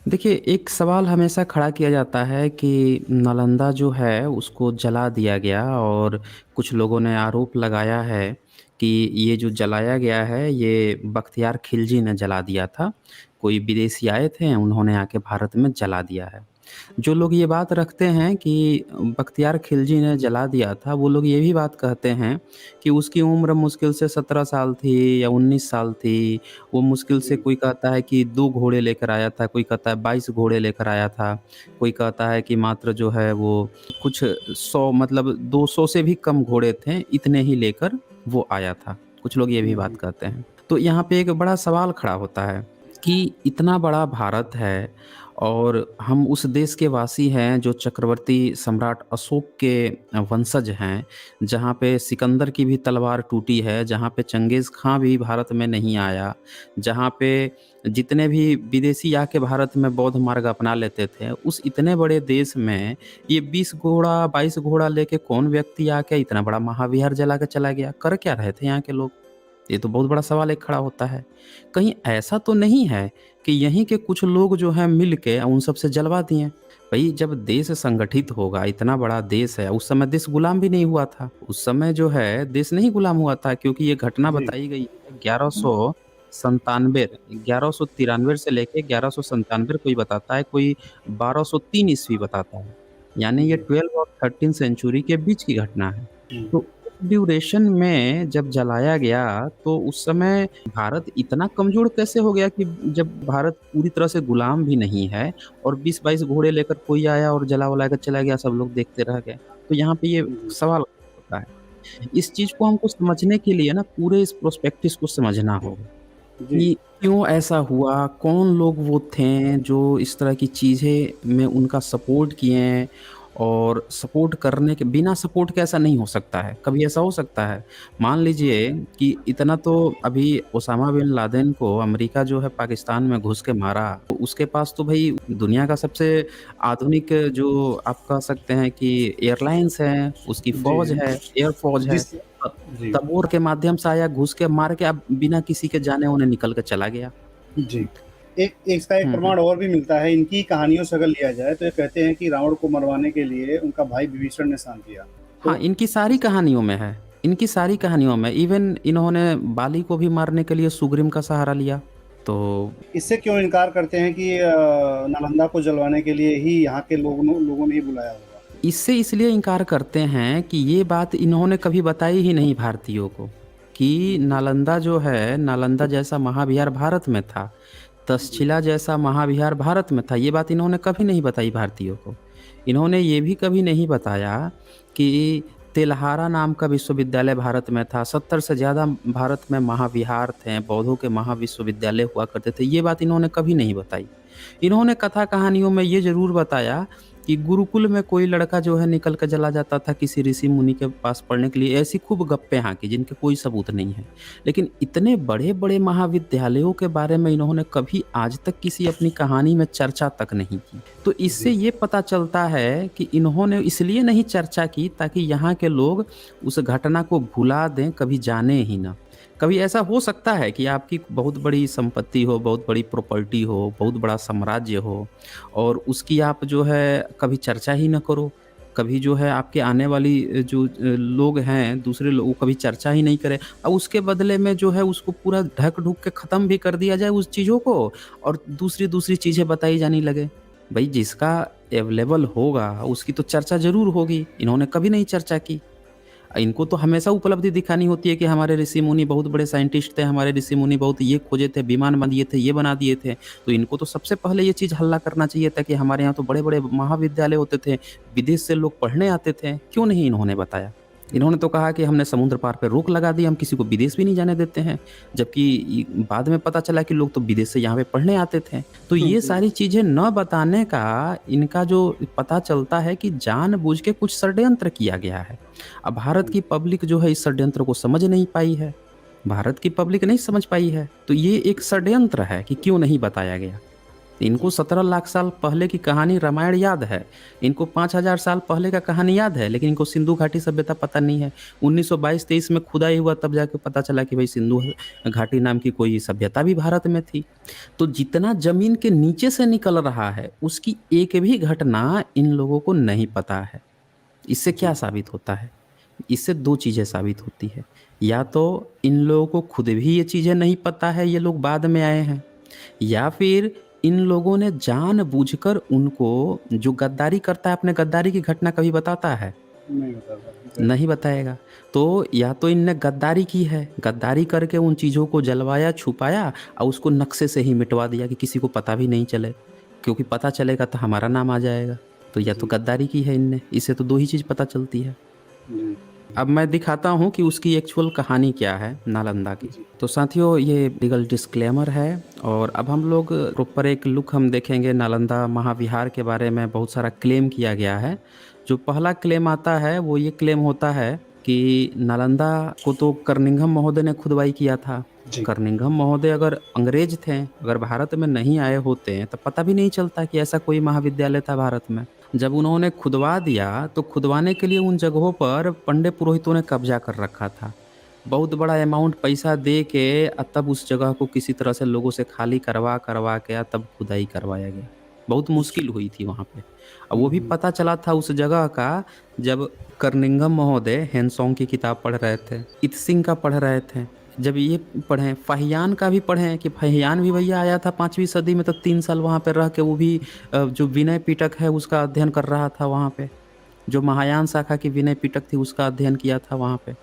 देखिए, एक सवाल हमेशा खड़ा किया जाता है कि नालंदा जो है उसको जला दिया गया और कुछ लोगों ने आरोप लगाया है कि ये जो जलाया गया है ये बख्तियार खिलजी ने जला दिया था। कोई विदेशी आए थे, उन्होंने आके भारत में जला दिया है। जो लोग ये बात रखते हैं कि बख्तियार खिलजी ने जला दिया था, वो लोग ये भी बात कहते हैं कि उसकी उम्र मुश्किल से 17 साल थी या 19 साल थी। वो मुश्किल से, जी, कोई कहता है कि 2 घोड़े लेकर आया था, कोई कहता है 22 घोड़े लेकर आया था, कोई कहता है कि मात्र जो है वो कुछ 100 मतलब 200 से भी कम घोड़े थे, इतने ही लेकर वो आया था। कुछ लोग ये भी बात जी, कहते हैं। तो यहाँ पे एक बड़ा सवाल खड़ा होता है कि इतना बड़ा भारत है और हम उस देश के वासी हैं जो चक्रवर्ती सम्राट अशोक के वंशज हैं, जहाँ पे सिकंदर की भी तलवार टूटी है, जहाँ पे चंगेज़ खां भी भारत में नहीं आया, जहाँ पे जितने भी विदेशी आके भारत में बौद्ध मार्ग अपना लेते थे, उस इतने बड़े देश में ये 20 घोड़ा, 22 घोड़ा लेके कौन व्यक्ति आके इतना बड़ा महाविहार जला के चला गया? कर क्या रहे थे यहाँ के लोग? ये तो बहुत बड़ा सवाल एक खड़ा होता है। कहीं ऐसा तो नहीं है कि यहीं के कुछ लोग जो हैं मिल के उन सब से जलवा दिए? भई जब देश संगठित होगा, इतना बड़ा देश है, उस समय देश गुलाम भी नहीं हुआ था। उस समय जो है देश नहीं गुलाम हुआ था, क्योंकि ये घटना जी, बताई गई है 1193 से लेके 1197 कोई बताता है, कोई 1203 ईस्वी बताता है। यानी ये जी, 12 और 13 सेंचुरी के बीच की घटना है। जी, तो उस ड्यूरेशन में जब जलाया गया, तो उस समय भारत इतना कमज़ोर कैसे हो गया कि जब भारत पूरी तरह से गुलाम भी नहीं है और 20-22 घोड़े लेकर कोई आया और जला-वला के चला गया, सब लोग देखते रह गए। तो यहाँ पे ये जी, सवाल होता है। इस चीज़ को हमको समझने के लिए ना पूरे इस प्रोस्पेक्टिस को समझना होगा जी, कि क्यों ऐसा हुआ? कौन लोग वो थे जो इस तरह की चीज़ें में उनका सपोर्ट किए हैं और सपोर्ट करने के बिना सपोर्ट के ऐसा नहीं हो सकता है। कभी ऐसा हो सकता है? मान लीजिए कि इतना तो अभी ओसामा बिन लादेन को अमेरिका जो है पाकिस्तान में घुस के मारा, तो उसके पास तो भई दुनिया का सबसे आधुनिक जो आप कह सकते हैं कि एयरलाइन्स हैं, उसकी जी, फ़ौज है, एयर फ़ौज है। जिस जी, तबोर के माध्यम से आया, घुस के मार के अब बिना किसी के जाने-ऊने निकल के चला गया। जी। एक इसका एक हुँ, हुँ। प्रमाण और भी मिलता है, इनकी कहानियों से अगर लिया जाए, तो ये कहते हैं कि रावण को मरवाने के लिए उनका भाई विभीषण ने शांत किया। हाँ, तो इनकी सारी कहानियों में है। इनकी सारी कहानियों में इवन इन्होंने बाली को भी मारने के लिए सुग्रीव का सहारा लिया। तो इससे क्यों इनकार करते हैं कि नालंदा को जलवाने के लिए ही यहाँ के लोगों ने ही बुलाया होगा? इससे इसलिए इनकार करते हैं कि ये बात इन्होंने कभी बताई ही नहीं भारतीयों को, कि नालंदा जो है, नालंदा जैसा महाविहार भारत में था, जी, तक्षशिला जैसा महाविहार भारत में था, ये बात इन्होंने कभी नहीं बताई भारतीयों को। इन्होंने ये भी कभी नहीं बताया कि तेल्हारा नाम का विश्वविद्यालय भारत में था, 70 से ज़्यादा भारत में महाविहार थे, बौद्धों के महाविश्वविद्यालय हुआ करते थे, ये बात इन्होंने कभी नहीं बताई। इन्होंने कथा कहानियों में ये ज़रूर बताया कि गुरुकुल में कोई लड़का जो है निकल के चला जाता था किसी ऋषि मुनि के पास पढ़ने के लिए, ऐसी खूब गप्पे हाँकी जिनके कोई सबूत नहीं है। लेकिन इतने बड़े-बड़े महाविद्यालयों के बारे में इन्होंने कभी आज तक किसी अपनी कहानी में चर्चा तक नहीं की। तो इससे जी, ये पता चलता है कि इन्होंने इसलिए नहीं चर्चा की ताकि यहाँ के लोग उस घटना को भुला दें, कभी जाने ही ना। कभी ऐसा हो सकता है कि आपकी बहुत बड़ी संपत्ति हो, बहुत बड़ी प्रॉपर्टी हो, बहुत बड़ा साम्राज्य हो और उसकी आप जो है कभी चर्चा ही ना करो। कभी जो है आपके आने वाली जो लोग हैं, दूसरे लोग, वो कभी चर्चा ही नहीं करें और उसके बदले में जो है उसको पूरा ढक-ढुक के ख़त्म भी कर दिया जाए उस चीज़ों को और दूसरी-दूसरी चीज़ें बताई जाने लगे। भई जिसका अवेलेबल होगा उसकी तो चर्चा ज़रूर होगी, इन्होंने कभी नहीं चर्चा की। इनको तो हमेशा उपलब्धि दिखानी होती है कि हमारे ऋषि-मुनि बहुत बड़े साइंटिस्ट थे, हमारे ऋषि-मुनि बहुत ये खोजे थे, विमान बना दिए थे, ये बना दिए थे। तो इनको तो सबसे पहले ये चीज़ हल्ला करना चाहिए था कि हमारे यहाँ तो बड़े-बड़े महाविद्यालय होते थे, विदेश से लोग पढ़ने आते थे, क्यों नहीं इन्होंने बताया? इन्होंने तो कहा कि हमने समुद्र पार पे रोक लगा दी, हम किसी को विदेश भी नहीं जाने देते हैं। जबकि बाद में पता चला कि लोग तो विदेश से यहाँ पे पढ़ने आते थे। तो ये जी, सारी चीज़ें न बताने का इनका जो पता चलता है कि जानबूझ के कुछ षड्यंत्र किया गया है। अब भारत की पब्लिक जो है इस षड्यंत्र को समझ नहीं पाई है। भारत की पब्लिक नहीं समझ पाई है। तो ये एक षड्यंत्र है कि क्यों नहीं बताया गया। इनको जी। 17 लाख साल पहले की कहानी रामायण याद है, इनको 5000 साल पहले का कहानी याद है, लेकिन इनको सिंधु घाटी सभ्यता पता नहीं है। 1922-23 में खुदाई हुआ तब जाके पता चला कि भाई सिंधु घाटी नाम की कोई सभ्यता भी भारत में थी। तो जितना ज़मीन के नीचे से निकल रहा है, उसकी एक भी घटना इन लोगों को नहीं पता है। इससे क्या जी। साबित होता है? इससे 2 चीज़ें साबित होती है। या तो इन लोगों को खुद भी ये चीज़ें नहीं पता है, ये लोग बाद में आए हैं, या फिर इन लोगों ने जानबूझकर उनको जो गद्दारी करता है, अपने गद्दारी की घटना कभी बताता है? नहीं बता पाते, नहीं बिल्कुल। बताएगा। तो या तो इनने गद्दारी की है, गद्दारी करके उन चीज़ों को जलवाया, छुपाया और उसको नक्शे से ही मिटवा दिया कि किसी को पता भी नहीं चले, क्योंकि पता चलेगा तो हमारा नाम आ जाएगा। तो या तो जी। गद्दारी की है इनने, इससे तो 2 ही चीज़ पता चलती है। जी। अब मैं दिखाता हूँ कि उसकी एक्चुअल कहानी क्या है नालंदा की। जी। तो साथियों, ये लीगल डिस्क्लेमर है और अब हम लोग प्रॉपर एक लुक हम देखेंगे नालंदा महाविहार के बारे में। बहुत सारा क्लेम किया गया है। जो पहला क्लेम आता है वो ये क्लेम होता है कि नालंदा को तो कर्निघन महोदय ने खुदवाई किया था। जी। कर्निघन महोदय अगर अंग्रेज थे, अगर भारत में नहीं आए होते तो पता भी नहीं चलता कि ऐसा कोई महाविद्यालय था भारत में। जब उन्होंने खुदवा दिया तो खुदवाने के लिए उन जगहों पर पंडे पुरोहितों ने कब्जा कर रखा था। बहुत बड़ा अमाउंट पैसा दे के तब उस जगह को किसी तरह से लोगों से खाली करवा करवा के तब खुदाई करवाया गया। बहुत मुश्किल हुई थी वहाँ पे। अब वो भी हम्म। पता चला था उस जगह का जब कर्निघन महोदय हेनसोंग की किताब पढ़ रहे थे, इत्सिंग का पढ़ रहे थे। जब ये पढ़ें, फाहियान का भी पढ़ें कि फाहियान भी भैया आया था 5वीं सदी में, तो 3 साल वहाँ पे रह के वो भी जो विनय पिटक है उसका अध्ययन कर रहा था वहाँ पे। जो महायान शाखा की विनय पिटक थी उसका अध्ययन किया था वहाँ पे।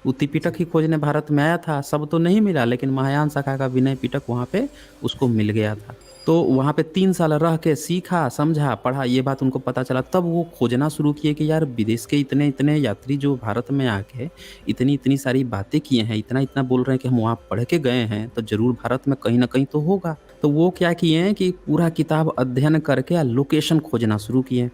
वो त्रिपिटक जी। ही खोजने भारत में आया था, सब तो नहीं मिला, लेकिन महायान शाखा का विनय पिटक वहाँ पे उसको मिल गया था। तो वहाँ पे 3 साल रह के सीखा, समझा, पढ़ा, ये बात उनको पता चला। तब वो खोजना शुरू किए कि यार विदेश के इतने-इतने यात्री जो भारत में आके इतनी-इतनी सारी बातें किए हैं, इतना-इतना बोल रहे हैं कि हम वहाँ पढ़ के गए हैं, तो ज़रूर भारत में कहीं न कहीं तो होगा। तो वो क्या किए हैं कि पूरा किताब अध्ययन करके लोकेशन खोजना शुरू किए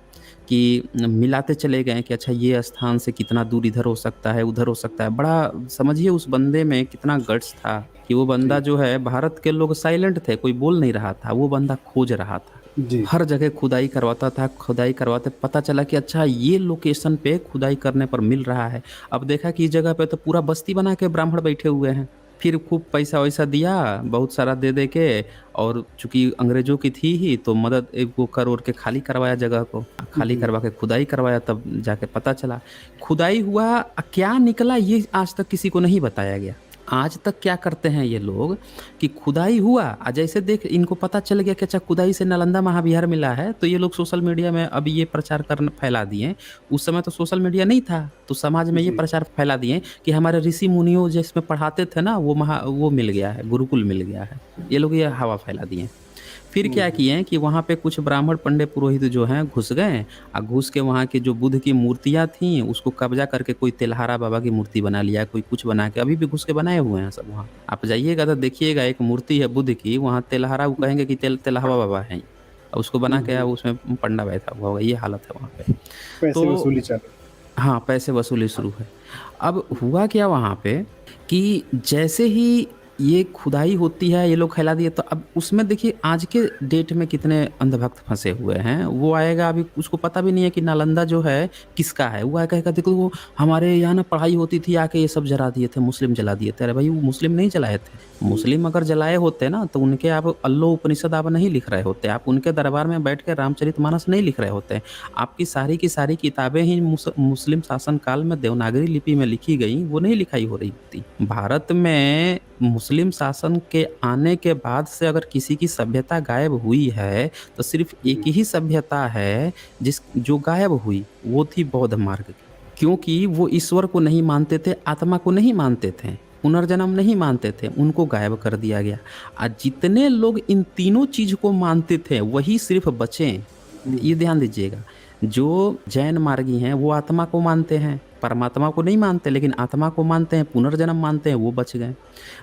कि मिलाते चले गए कि अच्छा ये स्थान से कितना दूर इधर हो सकता है, उधर हो सकता है। बड़ा समझिए उस बंदे में कितना गट्स था कि वो बंदा जी। जो है, भारत के लोग साइलेंट थे, कोई बोल नहीं रहा था, वो बंदा खोज रहा था। जी। हर जगह खुदाई करवाता था, खुदाई करवाते पता चला कि अच्छा ये लोकेशन पे खुदाई करने पर मिल रहा है। अब देखा कि इस जगह पे तो पूरा बस्ती बना के ब्राह्मण बैठे हुए हैं। फिर खूब पैसा-वैसा दिया, बहुत सारा दे-दे के, और चूँकि अंग्रेज़ों की थी ही तो मदद एक वो कर-वोर के खाली करवाया जगह को। खाली जी। करवा के खुदाई करवाया, तब जाके पता चला। खुदाई हुआ, क्या निकला ये आज तक किसी को नहीं बताया गया। आज तक क्या करते हैं ये लोग कि खुदाई हुआ, जैसे देख इनको पता चल गया कि अच्छा खुदाई से नालंदा महाविहार मिला है, तो ये लोग सोशल मीडिया में अब ये प्रचार करना फैला दिए। उस समय तो सोशल मीडिया नहीं था, तो समाज में ये जी। प्रचार फैला दिए कि हमारे ऋषि मुनियों जिसमें पढ़ाते थे ना, वो मिल गया है, गुरुकुल मिल गया है। ये लोग ये हवा फैला दिए। फिर क्या हम्म। किए हैं कि वहाँ पे कुछ ब्राह्मण पंडित पुरोहित जो हैं घुस गए, घुस के वहाँ की जो बुद्ध की मूर्तियाँ थीं उसको कब्जा करके कोई तेल्हारा बाबा की मूर्ति बना लिया, कोई कुछ बना के अभी भी घुस के बनाए हुए हैं सब वहाँ। आप जाइएगा तो देखिएगा, एक मूर्ति है बुद्ध की, वहाँ तेल्हारा, वो कहेंगे कि तेल्हावा बाबा हैं। उसको बना के हम्म। उसमें पंडा बैठा हुआ होगा, ये हालत है वहाँ पे। पैसे तो वसूली चालू। हाँ, पैसे वसूली शुरू है। अब हुआ क्या वहाँ पे कि जैसे ही ये खुदाई होती है, ये लोग खिला दिए, तो अब उसमें देखिए आज के डेट में कितने अंधभक्त फँसे हुए हैं। वो आएगा, अभी उसको पता भी नहीं है कि नालंदा जो है किसका है। वो आएगा कहेगा देखो वो हमारे यहाँ ना पढ़ाई होती थी, आके ये सब जला दिए थे, मुस्लिम जला दिए थे। अरे भाई, वो मुस्लिम नहीं जलाए थे। मुस्लिम अगर जलाए होते ना तो उनके आप अल्लो उपनिषद आप नहीं लिख रहे होते। आप उनके दरबार में बैठ के रामचरितमानस नहीं लिख रहे होते। आपकी सारी की सारी किताबें ही मुस्लिम शासन काल में देवनागरी लिपि में लिखी गई, वो नहीं लिखाई हो रही होती। भारत में मुस्लिम शासन के आने के बाद से अगर किसी की सभ्यता गायब हुई है, तो सिर्फ़ एक जी। ही सभ्यता है जो गायब हुई, वो थी बौद्ध मार्ग की। क्योंकि वो ईश्वर को नहीं मानते थे, आत्मा को नहीं मानते थे, पुनर्जन्म नहीं मानते थे, उनको गायब कर दिया गया। जितने लोग इन तीनों चीज़ को मानते थे, वही सिर्फ़ बचे। ये ध्यान दीजिएगा। जो जैन मार्गी हैं वो आत्मा को मानते हैं, परमात्मा को नहीं मानते, लेकिन आत्मा को मानते हैं, पुनर्जन्म मानते हैं, वो बच गए।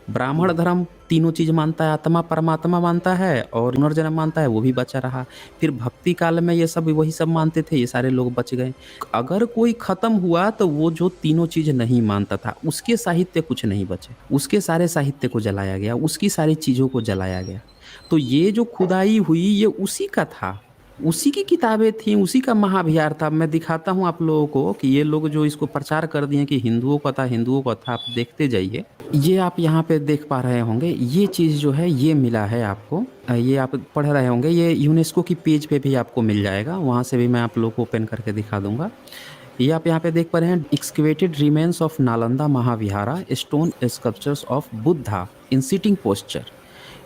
ब्राह्मण धर्म तीनों चीज़ मानता है, आत्मा परमात्मा मानता है और पुनर्जन्म मानता है, वो भी बचा रहा। फिर भक्ति काल में ये सब वही सब मानते थे, ये सारे लोग बच गए। अगर कोई ख़त्म हुआ तो वो जो तीनों चीज़ नहीं मानता था, उसके साहित्य कुछ नहीं बचे। उसके सारे साहित्य को जलाया गया, उसकी सारी चीज़ों को जलाया गया। तो ये जो खुदाई हुई ये उसी का था, उसी की किताबें थी, उसी का महाभिहार था। मैं दिखाता हूँ आप लोगों को कि ये लोग जो इसको प्रचार कर दिए कि हिंदुओं का था, हिंदुओं का था, आप देखते जाइए। ये आप यहाँ पे देख पा रहे होंगे, ये चीज़ जो है ये मिला है आपको। ये आप पढ़ रहे होंगे, ये यूनेस्को की पेज पे भी आपको मिल जाएगा, वहाँ से भी मैं आप लोगों को ओपन करके दिखा दूंगा। ये आप यहाँ पे देख पा रहे हैं, excavated remains of Nalanda Mahavihara, stone sculptures of Buddha in sitting posture.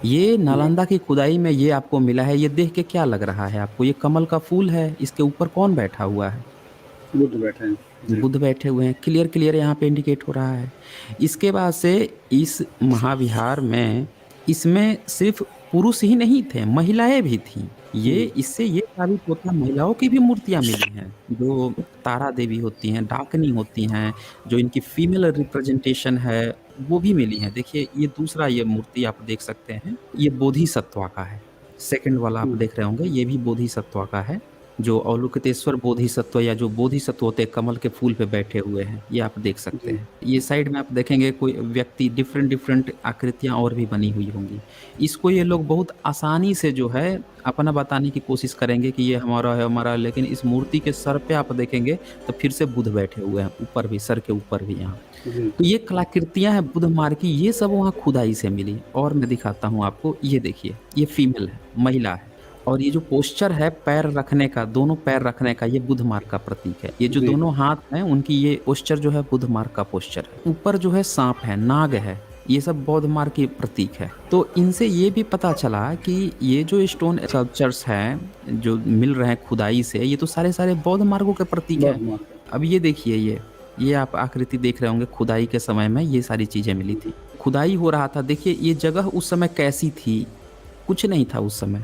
ये नालंदा की खुदाई में ये आपको मिला है। ये देख के क्या लग रहा है आपको? ये कमल का फूल है, इसके ऊपर कौन बैठा हुआ है? बुद्ध बैठे हैं जी। बुद्ध बैठे हुए हैं, क्लियर क्लियर यहाँ पे इंडिकेट हो रहा है। इसके बाद से इस महाविहार में, इसमें सिर्फ पुरुष ही नहीं थे, महिलाएं भी थीं। ये इससे ये साबित होता है महिलाओं की भी मूर्तियां मिली हैं, जो तारा देवी होती हैं, डाकनी होती हैं, जो इनकी फीमेल रिप्रेजेंटेशन है वो भी मिली है। देखिए ये दूसरा ये मूर्ति आप देख सकते हैं, ये बोधिसत्वा का है। सेकंड वाला आप देख रहे होंगे, ये भी बोधिसत्वा का है, जो अवलोकितेश्वर बोधिसत्व या जो बोधिसत्व होते हैं कमल के फूल पे बैठे हुए हैं, ये आप देख सकते हैं। ये साइड में आप देखेंगे कोई व्यक्ति, डिफरेंट डिफरेंट आकृतियां और भी बनी हुई होंगी। इसको ये लोग बहुत आसानी से जो है अपना बताने की कोशिश करेंगे कि ये हमारा है, हमारा है, लेकिन इस मूर्ति के सर पे आप देखेंगे तो फिर से बुद्ध बैठे हुए हैं, ऊपर भी, सर के ऊपर भी यहाँ। तो ये कलाकृतियां हैं बुद्ध मार्ग की, ये सब वहाँ खुदाई से मिली। और मैं दिखाता हूँ आपको, ये देखिए, ये फीमेल है, महिला है, और ये जो पोस्चर है पैर रखने का, दोनों पैर रखने का, ये बुद्ध मार्ग का प्रतीक है। ये जो दोनों हाथ हैं उनकी, ये पोस्चर जो है बुद्ध मार्ग का पोस्चर है। ऊपर जो है सांप है, नाग है, ये सब बौद्ध मार्ग की प्रतीक है। तो इनसे ये भी पता चला कि ये जो स्टोन स्कल्पचर्स हैं जो मिल रहे हैं खुदाई से, ये तो सारे सारे बौद्ध मार्गों के प्रतीक हैं। अब ये देखिए, ये आप आकृति देख रहे होंगे, खुदाई के समय में ये सारी चीजें मिली थी, खुदाई हो रहा था। देखिए ये जगह उस समय कैसी थी, कुछ नहीं था उस समय।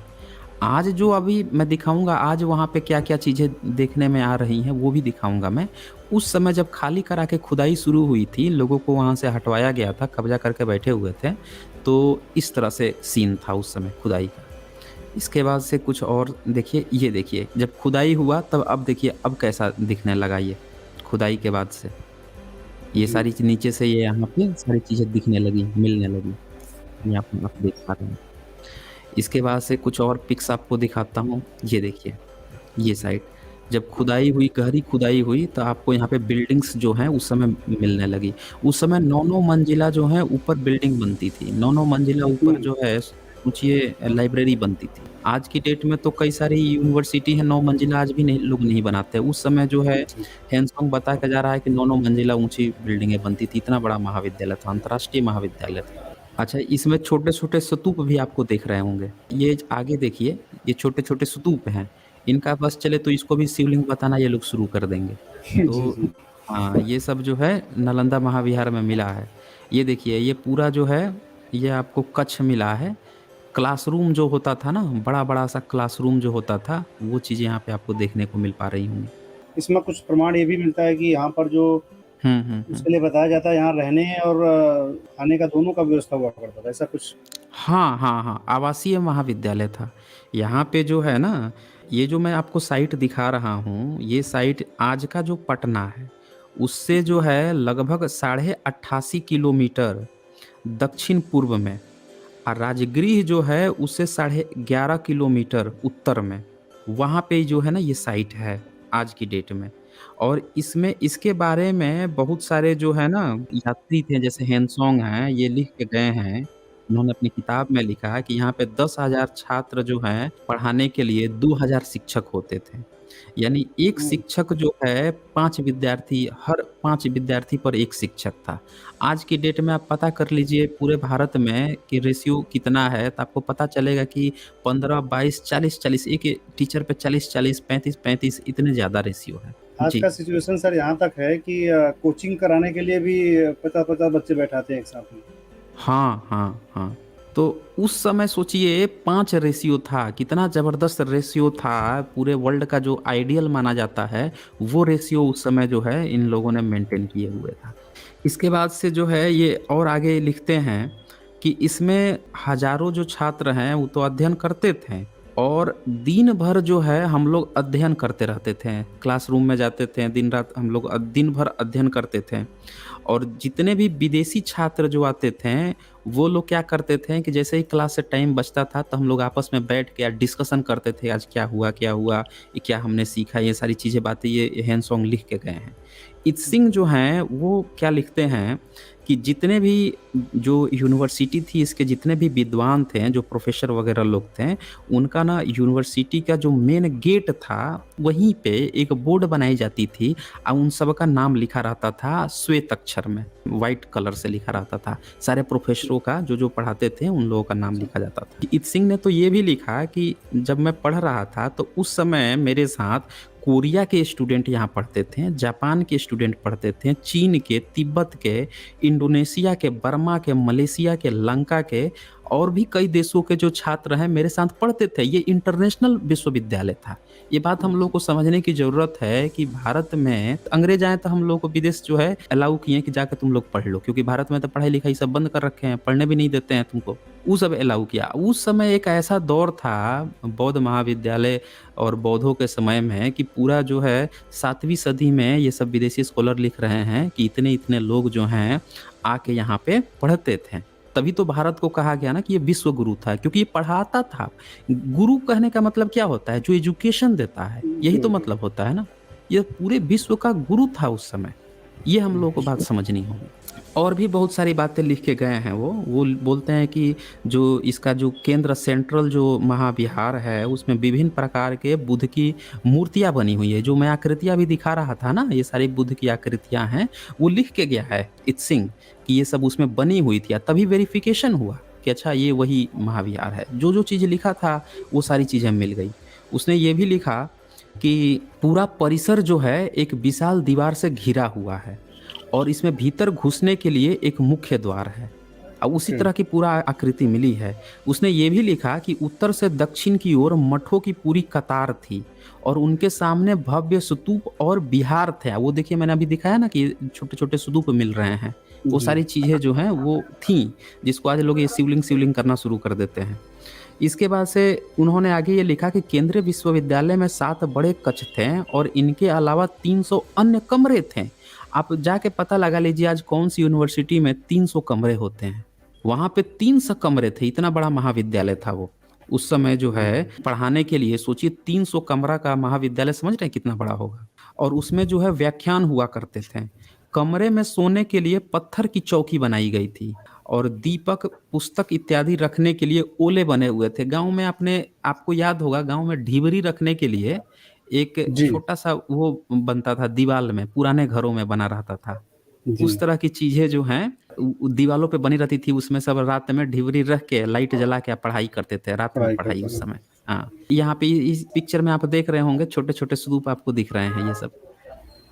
आज जो अभी मैं दिखाऊंगा, आज वहाँ पे क्या क्या चीज़ें देखने में आ रही हैं वो भी दिखाऊंगा मैं। उस समय जब खाली करा के खुदाई शुरू हुई थी, लोगों को वहाँ से हटवाया गया था, कब्जा करके बैठे हुए थे, तो इस तरह से सीन था उस समय खुदाई का। इसके बाद से कुछ और देखिए, ये देखिए जब खुदाई हुआ तब अब देखिए अब कैसा दिखने लगा ये खुदाई के बाद से। ये सारी नीचे से ये यहाँ पे सारी चीज़ें दिखने लगी, मिलने लगी, यहाँ पे आप देख पा रहे हैं। इसके बाद से कुछ और पिक्स आपको दिखाता हूँ। ये देखिए, ये साइड जब खुदाई हुई, गहरी खुदाई हुई, तो आपको यहाँ पे बिल्डिंग्स जो हैं उस समय मिलने लगी। उस समय 9-9 मंजिला जो है ऊपर बिल्डिंग बनती थी, 9-9 मंजिला ऊपर जो है सोचिए लाइब्रेरी बनती थी। आज की डेट में तो कई सारी यूनिवर्सिटी है 9 मंजिला आज भी नहीं, लोग नहीं बनाते। उस समय जो है हैंसोंग बता के जा रहा है कि 9-9 मंजिला ऊंची बिल्डिंगें बनती थी। इतना बड़ा महाविद्यालय था, अंतर्राष्ट्रीय महाविद्यालय था। अच्छा, इसमें छोटे-छोटे स्तूप भी आपको दिख रहे होंगे। ये आगे देखिए, ये छोटे-छोटे स्तूप हैं। इनका बस चले तो इसको भी शिवलिंग बताना ये लोग शुरू कर देंगे। तो हाँ, ये सब जो है नालंदा महाविहार में मिला है। ये देखिए, ये पूरा जो है ये आपको कक्ष मिला है। क्लासरूम जो होता था ना, बड़ा-बड़ा सा क्लासरूम जो होता था, वो चीज़ें यहाँ पे आपको देखने को मिल पा रही होंगी। इसमें कुछ प्रमाण ये भी मिलता है कि यहाँ पर जो उसके लिए बताया जाता है, यहाँ रहने और खाने का दोनों का व्यवस्था हुआ करता था, ऐसा कुछ? हाँ, हाँ, हाँ, आवासीय महाविद्यालय था। यहाँ पे जो है ना, ये जो मैं आपको साइट दिखा रहा हूँ, ये साइट आज का जो पटना है, उससे जो है लगभग 88.5 किलोमीटर दक्षिण पूर्व में, और राजगृह जो है उससे 11.5 किलोमीटर उत्तर में, वहाँ पे जो है ना ये साइट है आज की डेट में। और इसमें इसके बारे में बहुत सारे जो है ना यात्री थे, जैसे हेनसोंग हैं, ये लिख के गए हैं। उन्होंने अपनी किताब में लिखा है कि यहाँ पे 10,000 छात्र जो हैं पढ़ाने के लिए 2,000 शिक्षक होते थे। यानी एक शिक्षक जो है 5 विद्यार्थी, हर 5 विद्यार्थी पर 1 शिक्षक था। आज की डेट में आप पता कर लीजिए पूरे भारत में कि रेशियो कितना है, तो आपको पता चलेगा कि 15, 22, 40, 40, एक टीचर पे 40, 40, 35, 35 इतने ज़्यादा रेशियो है। आज का सिचुएशन सर यहाँ तक है कि कोचिंग कराने के लिए भी 50-50 बच्चे बैठाते हैं एक साथ में। हाँ, हाँ, हाँ। तो उस समय सोचिए 5 रेशियो था, कितना ज़बरदस्त रेशियो था। पूरे वर्ल्ड का जो आइडियल माना जाता है, वो रेशियो उस समय जो है इन लोगों ने मेंटेन किए हुए था। इसके बाद से जो है ये और आगे लिखते हैं कि इसमें हज़ारों जो छात्र हैं वो तो अध्ययन करते थे, और दिन भर जो है हम लोग अध्ययन करते रहते थे। क्लासरूम में जाते थे, दिन रात हम लोग दिन भर अध्ययन करते थे। और जितने भी विदेशी छात्र जो आते थे वो लोग क्या करते थे कि जैसे ही क्लास से टाइम बचता था तो हम लोग आपस में बैठ के डिस्कशन करते थे, आज क्या हुआ, ये क्या हमने सीखा, ये सारी चीज़ें बातें ये हैंसॉन्ग लिख के गए हैं। इत्सिंग जो हैं वो क्या लिखते हैं कि जितने भी जो यूनिवर्सिटी थी इसके जितने भी विद्वान थे, जो प्रोफेसर वगैरह लोग थे, उनका ना यूनिवर्सिटी का जो मेन गेट था वहीं पे एक बोर्ड बनाई जाती थी और उन सब का नाम लिखा रहता था श्वेत अक्षर में, वाइट कलर से लिखा रहता था। सारे प्रोफेसरों का जो पढ़ाते थे उन लोगों का नाम लिखा जाता था। इत्सिंग ने तो ये भी लिखा कि जब मैं पढ़ रहा था तो उस समय मेरे साथ कोरिया के स्टूडेंट यहाँ पढ़ते थे, जापान के स्टूडेंट पढ़ते थे, चीन के, तिब्बत के, इंडोनेशिया के, बर्मा के, मलेशिया के, लंका के और भी कई देशों के जो छात्र हैं मेरे साथ पढ़ते थे। ये इंटरनेशनल विश्वविद्यालय था। ये बात हम लोग को समझने की ज़रूरत है कि भारत में अंग्रेज आए तो हम लोग को विदेश जो है अलाउ किए कि जाकर तुम लोग पढ़ लो, क्योंकि भारत में तो पढ़ाई लिखाई सब बंद कर रखे हैं, पढ़ने भी नहीं देते हैं तुमको। वो सब अलाउ किया। उस समय एक ऐसा दौर था बौद्ध महाविद्यालय और बौद्धों के समय में कि पूरा जो है 7वीं सदी में ये सब विदेशी स्कॉलर लिख रहे हैं कि इतने इतने लोग जो हैं आके यहाँ पे पढ़ते थे। तभी तो भारत को कहा गया ना कि ये विश्व गुरु था, क्योंकि ये पढ़ाता था। गुरु कहने का मतलब क्या होता है? जो एजुकेशन देता है, यही तो मतलब होता है ना। ये पूरे विश्व का गुरु था उस समय। ये हम लोगों को बात समझनी होगी। और भी बहुत सारी बातें लिख के गए हैं वो बोलते हैं कि जो इसका जो केंद्र सेंट्रल जो महाविहार है उसमें विभिन्न प्रकार के बुद्ध की मूर्तियां बनी हुई है। जो मैं आकृतियां भी दिखा रहा था ना, ये सारी बुद्ध की आकृतियां हैं, वो लिख के गया है इत्सिंग कि ये सब उसमें बनी हुई थी। तभी वेरिफिकेशन हुआ कि अच्छा ये वही महाविहार है। जो चीज़ लिखा था वो सारी चीज़ें मिल गई। उसने ये भी लिखा कि पूरा परिसर जो है एक विशाल दीवार से घिरा हुआ है और इसमें भीतर घुसने के लिए एक मुख्य द्वार है और उसी तरह की पूरा आकृति मिली है। उसने ये भी लिखा कि उत्तर से दक्षिण की ओर मठों की पूरी कतार थी और उनके सामने भव्य स्तूप और विहार थे। वो देखिए मैंने अभी दिखाया ना कि छोटे छोटे स्तूप मिल रहे हैं, वो सारी चीज़ें जो हैं वो थी, जिसको आज लोग ये शिवलिंग करना शुरू कर देते हैं। इसके बाद से उन्होंने आगे ये लिखा कि केंद्रीय विश्वविद्यालय में 7 बड़े कक्ष थे और इनके अलावा 300 अन्य कमरे थे। आप जाके पता लगा लीजिए आज कौन सी यूनिवर्सिटी में 300 कमरे होते हैं। वहाँ पे 300 कमरे थे, इतना बड़ा महाविद्यालय था वो उस समय जो है पढ़ाने के लिए। सोचिए 300 कमरा का महाविद्यालय, समझ रहे हैं कितना बड़ा होगा। और उसमें जो है व्याख्यान हुआ करते थे। कमरे में सोने के लिए पत्थर की चौकी बनाई गई थी और दीपक, पुस्तक इत्यादि रखने के लिए ओले बने हुए थे। गांव में आपको याद होगा, गांव में ढिबरी रखने के लिए एक छोटा सा वो बनता था, दीवार में पुराने घरों में बना रहता था। उस तरह की चीजें जो हैं दीवालों पे बनी रहती थी। उसमें सब रात में ढिबरी रख के लाइट जला के पढ़ाई करते थे, रात में पढ़ाई उस समय। हाँ, यहाँ पे इस पिक्चर में आप देख रहे होंगे छोटे छोटे स्तूप आपको दिख रहे हैं ये सब।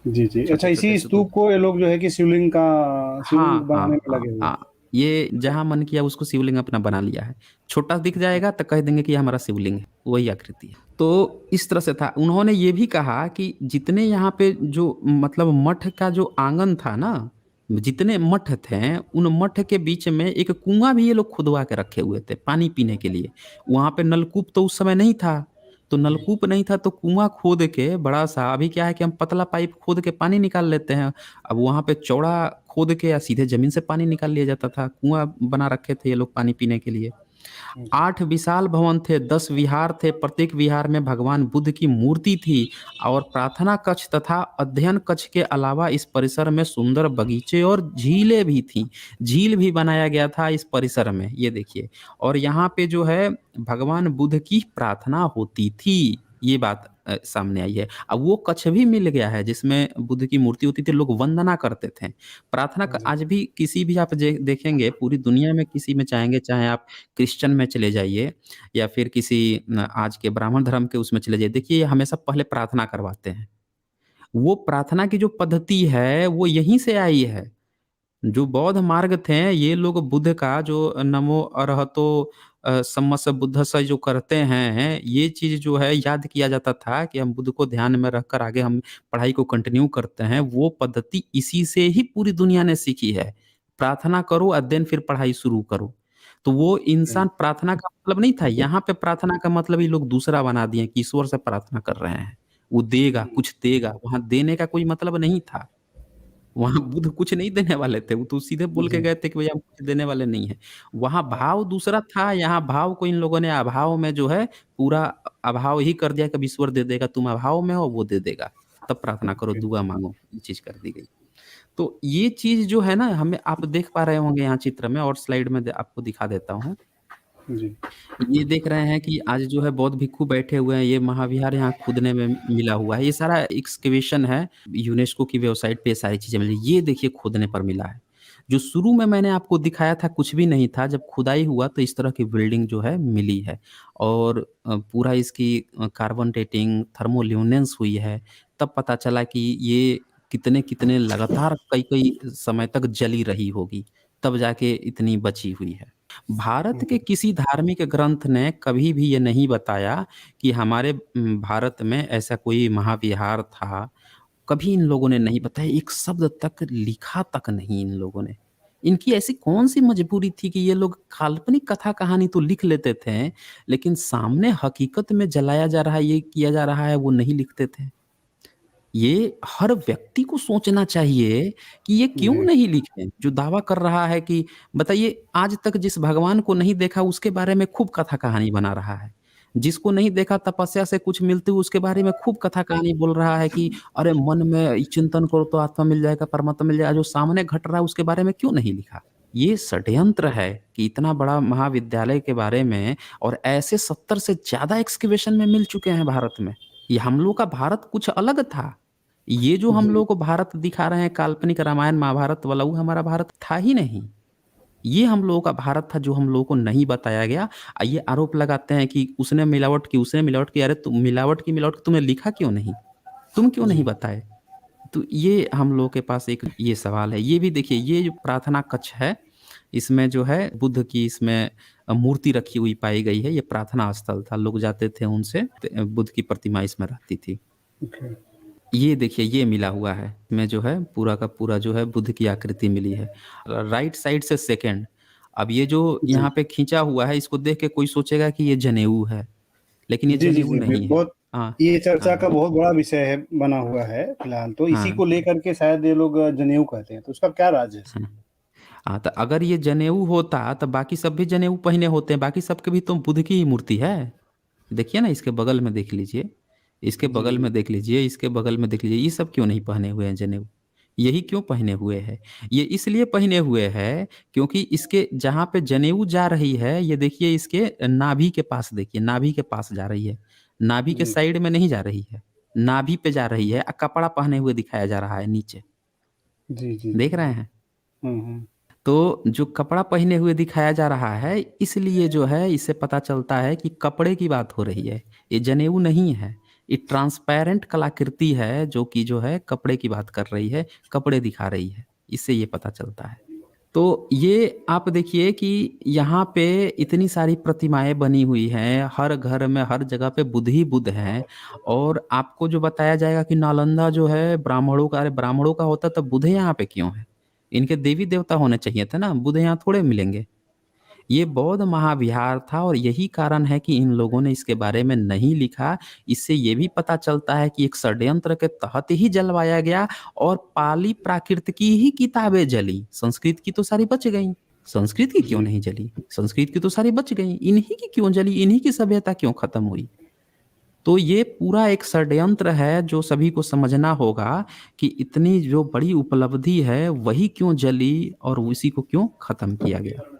जी। अच्छा, इसी स्तूप को ये लोग जो है कि शिवलिंग बनाने में लगे हुए हैं। ये जहां मन किया उसको शिवलिंग अपना बना लिया है। छोटा दिख जाएगा तो कह देंगे कि हमारा शिवलिंग है, वही आकृति है। तो इस तरह से था। उन्होंने ये भी कहा कि जितने यहाँ पे जो मतलब मठ का जो आंगन था ना, जितने मठ थे उन मठ के बीच में एक कुआं भी ये लोग खुदवा के रखे हुए थे पानी पीने के लिए। वहां पे नलकूप तो उस समय नहीं था, तो नलकूप नहीं था तो कुआं खोद के बड़ा सा, अभी क्या है कि हम पतला पाइप खोद के पानी निकाल लेते हैं, अब वहां पे चौड़ा खोद के या सीधे जमीन से पानी निकाल लिया जाता था। कुआं बना रखे थे ये लोग पानी पीने के लिए। 8 विशाल भवन थे, 10 विहार थे, प्रत्येक विहार में भगवान बुद्ध की मूर्ति थी और प्रार्थना कक्ष तथा अध्ययन कक्ष के अलावा इस परिसर में सुंदर बगीचे और झीलें भी थी। झील भी बनाया गया था इस परिसर में, ये देखिए। और यहाँ पे जो है भगवान बुद्ध की प्रार्थना होती थी, ये बात सामने आई है। अब वो कक्ष भी मिल गया है जिसमें बुद्ध की मूर्ति होती थी, लोग वंदना करते थे। प्रार्थना का आज भी किसी भी आप देखेंगे पूरी दुनिया में, किसी में चाहेंगे, चाहे आप क्रिश्चियन में चले जाइए या फिर किसी आज के ब्राह्मण धर्म के उसमें चले जाइए, देखिए हमेशा पहले प्रार्थना करवाते हैं। वो प्रार्थना की जो पद्धति है वो यहीं से आई है। जो बौद्ध मार्ग थे ये लोग बुद्ध का जो नमो अरहतो सम्मस बुद्धस्स जो करते हैं, ये चीज जो है याद किया जाता था कि हम बुद्ध को ध्यान में रखकर आगे हम पढ़ाई को कंटिन्यू करते हैं। वो पद्धति इसी से ही पूरी दुनिया ने सीखी है। प्रार्थना करो और देन फिर पढ़ाई शुरू करो। तो वो इंसान प्रार्थना का मतलब नहीं था। यहाँ पे प्रार्थना का मतलब ये लोग दूसरा बना दिए कि ईश्वर से प्रार्थना कर रहे हैं, वो देगा, कुछ देगा। वहां देने का कोई मतलब नहीं था। वहाँ बुद्ध कुछ नहीं देने वाले थे, वो तो सीधे बोल के जी। गए थे कि भैया हम कुछ देने वाले नहीं हैं। वहाँ हाँ, भाव दूसरा था, यहाँ भाव को इन लोगों ने अभाव में जो है पूरा अभाव ही कर दिया कि अब ईश्वर दे देगा, तुम अभाव में हो वो दे देगा, तब प्रार्थना करो, ओके। दुआ माँगो, ये चीज़ कर दी गई। तो ये चीज़ जो है ना हमें आप देख पा रहे होंगे यहाँ चित्र में और स्लाइड में द आपको दिखा देता हूँ। जी। ये देख रहे हैं कि आज जो है बौद्ध भिक्षु बैठे हुए हैं, ये महाविहार यहाँ खुदने में मिला हुआ है। ये सारा एक्सकवेशन है, यूनेस्को की वेबसाइट पे ये सारी चीज़ें मिली। ये देखिए खुदने पर मिला है। जो शुरू में मैंने आपको दिखाया था कुछ भी नहीं था, जब खुदाई हुआ तो इस तरह की बिल्डिंग जो है मिली है और पूरा इसकी कार्बन डेटिंग, थर्मोल्यूमिनेंस हुई है। तब पता चला कि ये कितने-कितने लगातार कई-कई समय तक जली रही होगी, तब जाके इतनी बची हुई है। भारत के हुँ, किसी धार्मिक ग्रंथ ने कभी भी ये नहीं बताया कि हमारे भारत में ऐसा कोई महाविहार था। कभी इन लोगों ने नहीं बताया, एक शब्द तक लिखा तक नहीं इन लोगों ने। इनकी ऐसी कौन-सी मजबूरी थी कि ये लोग काल्पनिक कथा कहानी तो लिख लेते थे, लेकिन सामने हकीकत में जलाया जा रहा है, ये किया जा रहा है, वो नहीं लिखते थे। ये हर व्यक्ति को सोचना चाहिए कि ये क्यों जी। नहीं लिखे? जो दावा कर रहा है कि बताइए आज तक जिस भगवान को नहीं देखा उसके बारे में खूब कथा कहानी बना रहा है। जिसको नहीं देखा तपस्या से कुछ मिलते हुए उसके बारे में खूब कथा कहानी बोल रहा है कि अरे मन में चिंतन करो तो आत्मा मिल जाएगा, परमात्मा मिल जाएगा। जो सामने घट रहा है उसके बारे में क्यों नहीं लिखा? ये षड्यंत्र है कि इतना बड़ा महाविद्यालय के बारे में और ऐसे 70 से ज़्यादा एक्सकवेशन में मिल चुके हैं भारत में। ये हम लोग का भारत कुछ अलग था। ये जो हम जी। लोग को भारत दिखा रहे हैं काल्पनिक रामायण महाभारत वाला वो हमारा भारत था ही नहीं। ये हम लोगों का भारत था जो हम लोगों को नहीं बताया गया। ये आरोप लगाते हैं कि उसने मिलावट की, उसने मिलावट की। अरे तुम मिलावट की तुमने लिखा क्यों नहीं? तुम क्यों नहीं जी। बताए? तो ये हम लोगों के पास एक ये सवाल है। ये भी देखिए ये जो प्रार्थना कक्ष है, इसमें जो है बुद्ध की इसमें मूर्ति रखी हुई पाई गई है। ये प्रार्थना स्थल था, लोग जाते थे उनसे बुद्ध की प्रतिमा इसमें रहती थी। ओके। ये देखिए ये मिला हुआ है, इसमें जो है पूरा का पूरा जो है बुद्ध की आकृति मिली है। राइट साइड से सेकंड, अब ये जो जी। यहाँ पे खींचा हुआ है इसको देख के कोई सोचेगा कि ये जनेऊ है, लेकिन ये जी, जी, जनेऊ जी। नहीं है। बहुत हाँ, ये चर्चा का हाँ, बहुत बड़ा विषय है बना हुआ है फिलहाल तो, इसी हाँ, को लेकर के शायद ये लोग जनेऊ कहते हैं, तो उसका क्या राज है हाँ। इसमें? हाँ, तो अगर ये जनेऊ होता तो बाकी सब भी जनेऊ पहने होते हैं, बाकी सबके भी तो बुद्ध की ही मूर्ति है। देखिए ना इसके बगल में देख लीजिए, इसके जी, बगल जी। में देख लीजिए, इसके बगल में देख लीजिए, ये सब क्यों नहीं पहने हुए हैं जनेऊ? यही क्यों पहने हुए हैं? ये इसलिए पहने हुए हैं क्योंकि इसके जहाँ पे जनेऊ जा रही है, ये देखिए इसके नाभि के पास देखिए, नाभि के पास जा रही है। नाभि के जी। साइड में नहीं जा रही है, नाभि पे जा रही है कपड़ा पहने हुए दिखाया जा रहा है नीचे। जी, जी, देख जी, रहे जी। हैं? हुँ, हुँ। तो जो कपड़ा पहने हुए दिखाया जा रहा है, इसलिए जो है इससे पता चलता है कि कपड़े की बात हो रही है। ये जनेऊ नहीं है। ये ट्रांसपेरेंट कलाकृति है जो कि जो है कपड़े की बात कर रही है, कपड़े दिखा रही है। इससे ये पता चलता है। तो ये आप देखिए कि यहाँ पे इतनी सारी प्रतिमाएँ बनी हुई हैं, हर घर में, हर जगह पे बुद्ध ही बुद्ध हैं और आपको जो बताया जाएगा कि नालंदा जो है ब्राह्मणों का, अरे ब्राह्मणों का होता तब बुद्ध यहाँ पे क्यों है? इनके देवी-देवता होने चाहिए थे ना, बुद्ध यहाँ थोड़े मिलेंगे। ये बौद्ध महाविहार था और यही कारण है कि इन लोगों ने इसके बारे में नहीं लिखा। इससे ये भी पता चलता है कि एक षड्यंत्र के तहत ही जलवाया गया और पाली प्राकृत की ही किताबें जली। संस्कृत की तो सारी बच गईं। संस्कृत की क्यों जी। नहीं जली? संस्कृत की तो सारी बच गईं। इन्हीं की क्यों जली? इन्हीं की सभ्यता क्यों खत्म हुई? तो ये पूरा एक षड्यंत्र है जो सभी को समझना होगा कि इतनी जो बड़ी उपलब्धि है, वही क्यों जली और उसी को क्यों खत्म किया गया।